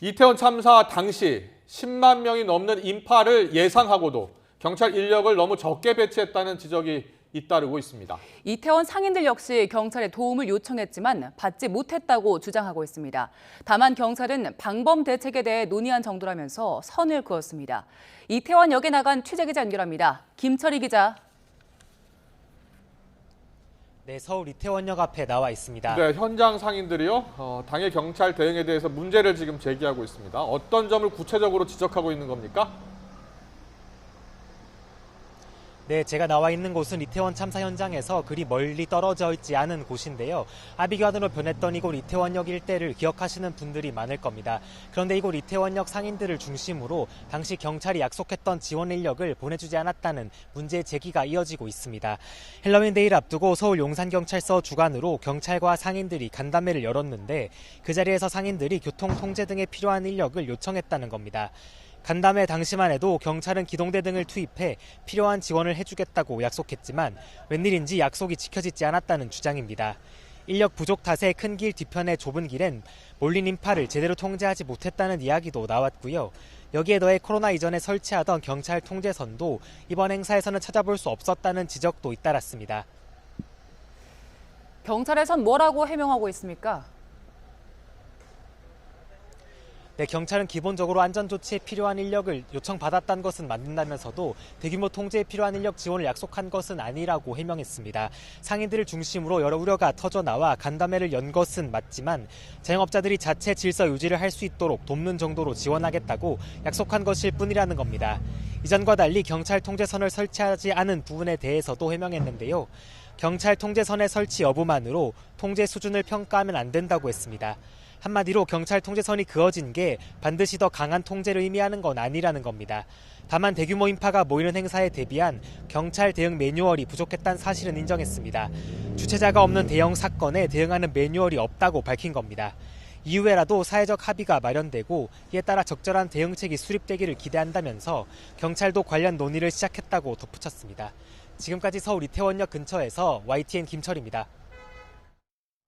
이태원 참사 당시 10만 명이 넘는 인파를 예상하고도 경찰 인력을 너무 적게 배치했다는 지적이 잇따르고 있습니다. 이태원 상인들 역시 경찰의 도움을 요청했지만 받지 못했다고 주장하고 있습니다. 다만 경찰은 방범 대책에 대해 논의한 정도라면서 선을 그었습니다. 이태원역에 나간 취재기자 연결합니다. 김철희 기자. 네, 서울 이태원역 앞에 나와 있습니다. 네, 현장 상인들이요. 당의 경찰 대응에 대해서 문제를 지금 제기하고 있습니다. 어떤 점을 구체적으로 지적하고 있는 겁니까? 네, 제가 나와 있는 곳은 이태원 참사 현장에서 그리 멀리 떨어져 있지 않은 곳인데요. 아비규환으로 변했던 이곳 이태원역 일대를 기억하시는 분들이 많을 겁니다. 그런데 이곳 이태원역 상인들을 중심으로 당시 경찰이 약속했던 지원 인력을 보내주지 않았다는 문제 제기가 이어지고 있습니다. 헬로윈 데이를 앞두고 서울 용산경찰서 주관으로 경찰과 상인들이 간담회를 열었는데 그 자리에서 상인들이 교통 통제 등에 필요한 인력을 요청했다는 겁니다. 간담회 당시만 해도 경찰은 기동대 등을 투입해 필요한 지원을 해주겠다고 약속했지만 웬일인지 약속이 지켜지지 않았다는 주장입니다. 인력 부족 탓에 큰 길 뒤편의 좁은 길엔 몰린 인파를 제대로 통제하지 못했다는 이야기도 나왔고요. 여기에 더해 코로나 이전에 설치하던 경찰 통제선도 이번 행사에서는 찾아볼 수 없었다는 지적도 잇따랐습니다. 경찰에선 뭐라고 해명하고 있습니까? 네, 경찰은 기본적으로 안전조치에 필요한 인력을 요청받았다는 것은 맞는다면서도 대규모 통제에 필요한 인력 지원을 약속한 것은 아니라고 해명했습니다. 상인들을 중심으로 여러 우려가 터져나와 간담회를 연 것은 맞지만 자영업자들이 자체 질서 유지를 할 수 있도록 돕는 정도로 지원하겠다고 약속한 것일 뿐이라는 겁니다. 이전과 달리 경찰 통제선을 설치하지 않은 부분에 대해서도 해명했는데요. 경찰 통제선의 설치 여부만으로 통제 수준을 평가하면 안 된다고 했습니다. 한마디로 경찰 통제선이 그어진 게 반드시 더 강한 통제를 의미하는 건 아니라는 겁니다. 다만 대규모 인파가 모이는 행사에 대비한 경찰 대응 매뉴얼이 부족했다는 사실은 인정했습니다. 주체자가 없는 대형 사건에 대응하는 매뉴얼이 없다고 밝힌 겁니다. 이후에라도 사회적 합의가 마련되고 이에 따라 적절한 대응책이 수립되기를 기대한다면서 경찰도 관련 논의를 시작했다고 덧붙였습니다. 지금까지 서울 이태원역 근처에서 YTN 김철입니다.